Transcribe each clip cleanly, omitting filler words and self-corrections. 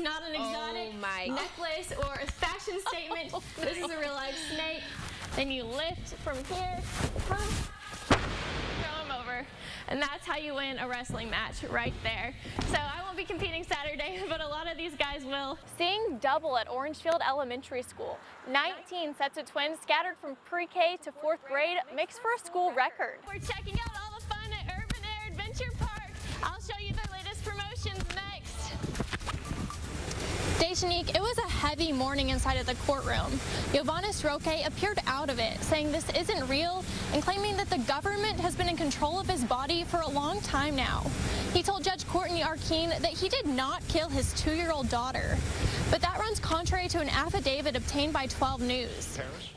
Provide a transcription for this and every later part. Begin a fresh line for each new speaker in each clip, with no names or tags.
not an exotic necklace or a fashion statement. This is a real life snake. Then you lift from here, throw them over, and that's how you win a wrestling match right there. So I won't be competing Saturday, but a lot of these guys will. Seeing double at Orangefield Elementary School. 19 sets of twins scattered from pre-K to 4th grade makes for a school record. We're checking out all the fun at Urban Air Adventure Park. I'll show you the latest promotions next. Deshanique, it was a heavy morning inside of the courtroom. Yovanis Roque appeared out of it, saying this isn't real and claiming that the government has been in control of his body for a long time now. He told Judge Courtney Arkeen that he did not kill his 2-year-old daughter, but that runs contrary to an affidavit obtained by 12 News.
Parris?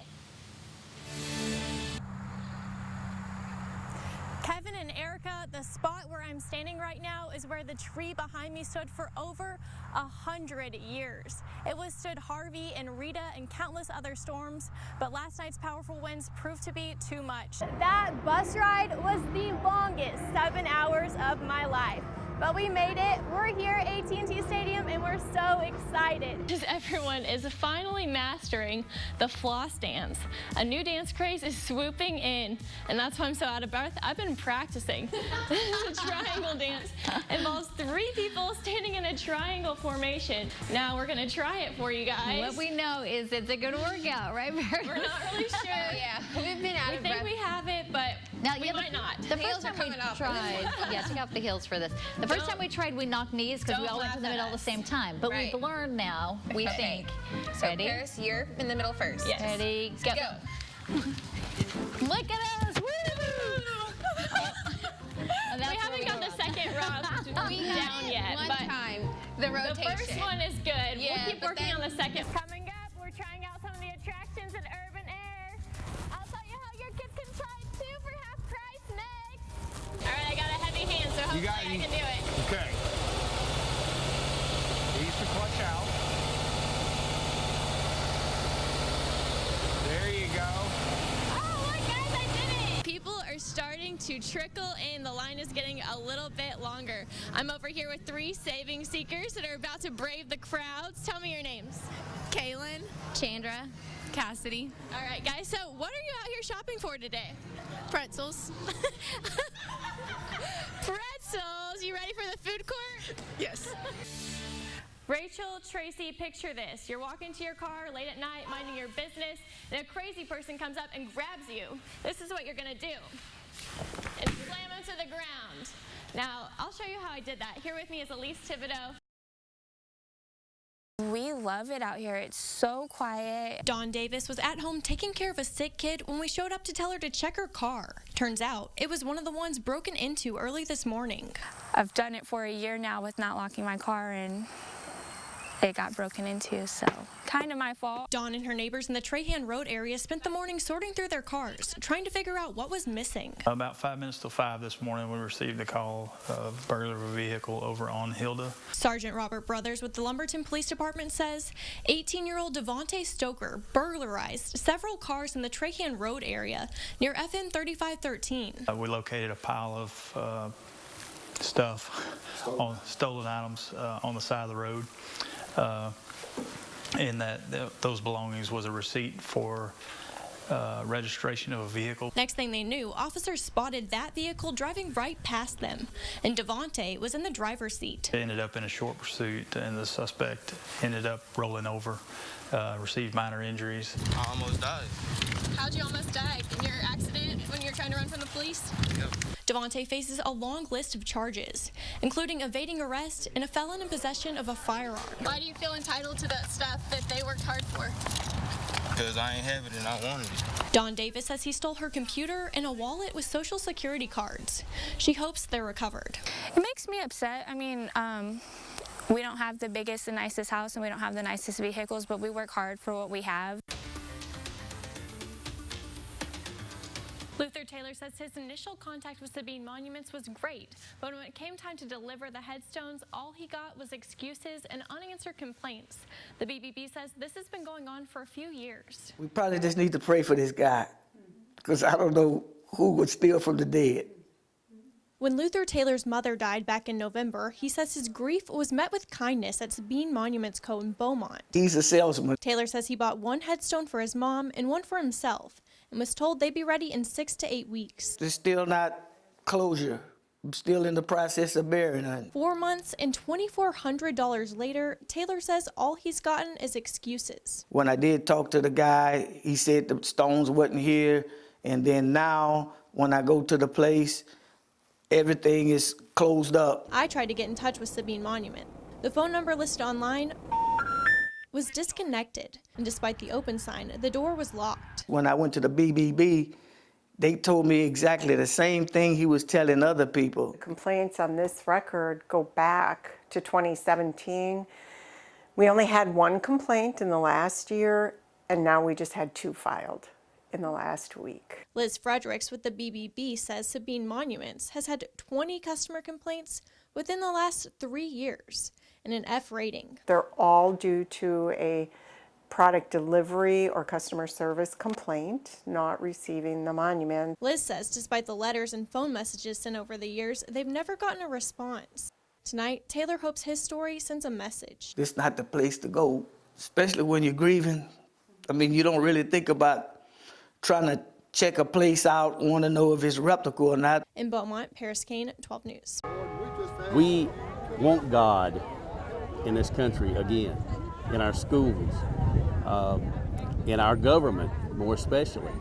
Kevin and Erica, the spot where I'm standing right now is where the tree behind me stood for over 100 years. It withstood Harvey and Rita and countless other storms, but last night's powerful winds proved to be too much. That bus ride was the longest 7 hours of my life. But we made it. We're here at AT&T Stadium and we're so excited. Just everyone is finally mastering the floss dance. A new dance craze is swooping in, and that's why I'm so out of breath. I've been practicing. The triangle dance involves 3 people standing in a triangle formation. Now we're gonna try it for you guys.
What we know is it's a good workout, right?
We're not really sure.
Yeah, we've been out of breath.
We think we have it, but we might not.
The first time we tried, yeah, take off the heels for this. The first time we tried, we knocked knees because we all went to the middle at the same time. But we've learned now, we think.
So
Ready?
Parris, you're in the middle first.
Yes.
Ready, go. Look at us, woo!
We haven't got the second round down yet.
One
but
time, the rotation.
The first one is good.
Yeah,
we'll keep
but
working
then
on the second. Coming up, we're trying out some of the attractions at Urban Air. I'll tell you how your kids can try it too for half price next. All right, I got a heavy hand, so hopefully I can do it.
Okay. Ease the clutch out. There you go.
Oh, look, guys, I did it. People are starting to trickle in. The line is getting a little bit longer. I'm over here with 3 saving seekers that are about to brave the crowds. Tell me your names.
Kaylin, Chandra, Cassidy.
All right, guys, so what are you out here shopping for today?
Pretzels.
Pretzels. You ready for the food court?
Yes.
Rachel, Tracy, picture this. You're walking to your car late at night, minding your business, and a crazy person comes up and grabs you. This is what you're gonna do. And slam him to the ground. Now, I'll show you how I did that. Here with me is Elise Thibodeau.
We love it out here. It's so quiet.
Dawn Davis was at home taking care of a sick kid when we showed up to tell her to check her car. Turns out it was one of the ones broken into early this morning.
I've done it for a year now with not locking my car, and it got broken into, so kind of my fault.
Dawn and her neighbors in the Trahan Road area spent the morning sorting through their cars, trying to figure out what was missing.
About 5 minutes till 5 this morning, we received a call of burglary of a vehicle over on Hilda. Sergeant
Robert Brothers with the Lumberton Police Department says 18-year-old Devontae Stoker burglarized several cars in the Trahan Road area near FM 3513.
We located a pile of stuff, stolen items on the side of the road. And those belongings was a receipt for registration of a vehicle.
Next thing they knew, officers spotted that vehicle driving right past them, and Devontae was in the driver's seat.
It ended up in a short pursuit, and the suspect ended up rolling over, received minor injuries.
I almost died.
How'd you almost die? In your accident when you were trying to run from the police?
Yep.
Devontae faces a long list of charges, including evading arrest and a felon in possession of a firearm. Why do you feel entitled to that stuff that they worked hard for?
Because I ain't have it and I wanted it.
Dawn Davis says he stole her computer and a wallet with Social Security cards. She hopes they're recovered.
It makes me upset. I mean, we don't have the biggest and nicest house, and we don't have the nicest vehicles, but we work hard for what we have.
Luther Taylor says his initial contact with Sabine Monuments was great, but when it came time to deliver the headstones, all he got was excuses and unanswered complaints. The BBB says this has been going on for a few years.
We probably just need to pray for this guy, because I don't know who would steal from the dead.
When Luther Taylor's mother died back in November, he says his grief was met with kindness at Sabine Monuments Co. in Beaumont.
He's a salesman.
Taylor says he bought one headstone for his mom and one for himself, and was told they'd be ready in 6 to 8 weeks.
There's still not closure. I'm still in the process of burying her.
4 months and $2,400 later, Taylor says all he's gotten is excuses.
When I did talk to the guy, he said the stones wasn't here. And then now, when I go to the place, everything is closed up.
I tried to get in touch with Sabine Monument. The phone number listed online was disconnected, and despite the open sign, the door was locked.
When I went to the BBB, they told me exactly the same thing he was telling other people.
Complaints on this record go back to 2017. We only had one complaint in the last year, and now we just had 2 filed in the last week.
Liz Fredericks with the BBB says Sabine Monuments has had 20 customer complaints within the last 3 years and an F rating.
They're all due to a product delivery or customer service complaint, not receiving the monument.
Liz says despite the letters and phone messages sent over the years, they've never gotten a response. Tonight, Taylor hopes his story sends a message.
This is not the place to go, especially when you're grieving. I mean, you don't really think about trying to check a place out, want to know if it's reputable or not.
In Beaumont, Parris Kane, 12 News.
We want God in this country again, in our schools, in our government more especially.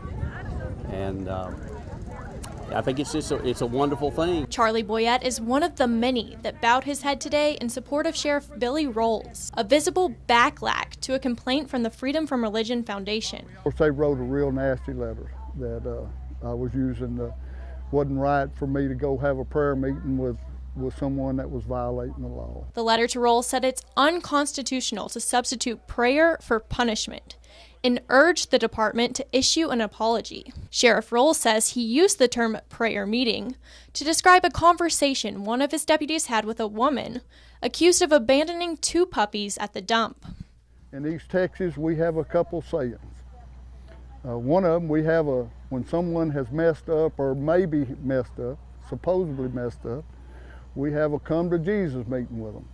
And I think it's a wonderful thing.
Charlie Boyette is one of the many that bowed his head today in support of Sheriff Billy Rolls, a visible backlash to a complaint from the Freedom from Religion Foundation.
Of course, they wrote a real nasty letter that I was using. Wasn't right for me to go have a prayer meeting with someone that was violating the law.
The letter to Rolls said it's unconstitutional to substitute prayer for punishment and urged the department to issue an apology. Sheriff Rolls says he used the term prayer meeting to describe a conversation one of his deputies had with a woman accused of abandoning 2 puppies at the dump.
In East Texas, we have a couple sayings. One of them, we have when someone has messed up or maybe messed up, supposedly messed up, we have a come to Jesus meeting with them.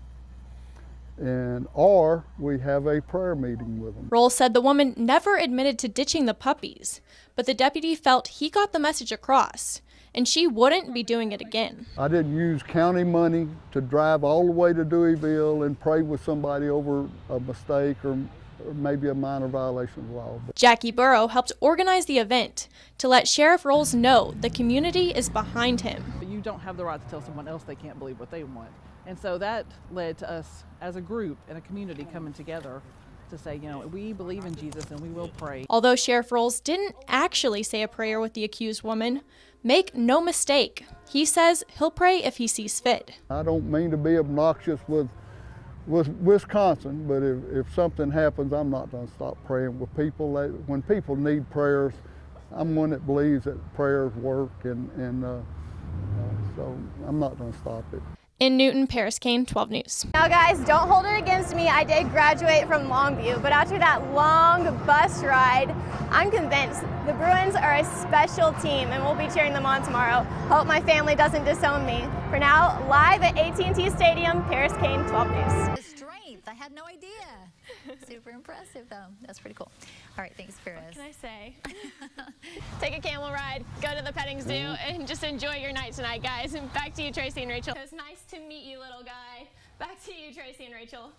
Or we have a prayer meeting with them.
Rolls said the woman never admitted to ditching the puppies, but the deputy felt he got the message across, and she wouldn't be doing it again.
I didn't use county money to drive all the way to Deweyville and pray with somebody over a mistake or maybe a minor violation of the law.
Jackie Burrow helped organize the event to let Sheriff Rolls know the community is behind him.
You don't have the right to tell someone else they can't believe what they want. And so that led to us as a group and a community coming together to say, you know, we believe in Jesus and we will pray.
Although Sheriff Rolls didn't actually say a prayer with the accused woman, make no mistake, he says he'll pray if he sees fit.
I don't mean to be obnoxious with Wisconsin, but if something happens, I'm not going to stop praying with people. When people need prayers, I'm one that believes that prayers work, and so I'm not going to stop it.
In Newton, Parris Kane, 12 News.
Now guys, don't hold it against me. I did graduate from Longview, but after that long bus ride, I'm convinced the Bruins are a special team and we'll be cheering them on tomorrow. Hope my family doesn't disown me. For now, live at AT&T Stadium, Parris Kane, 12 News.
The strength, I had no idea. Super impressive though. That's pretty cool. All right, thanks, Parris.
What can I say? Take a camel ride, go to the petting zoo, and just enjoy your night tonight, guys. And back to you, Tracy and Rachel. It was nice to meet you, little guy. Back to you, Tracy and Rachel.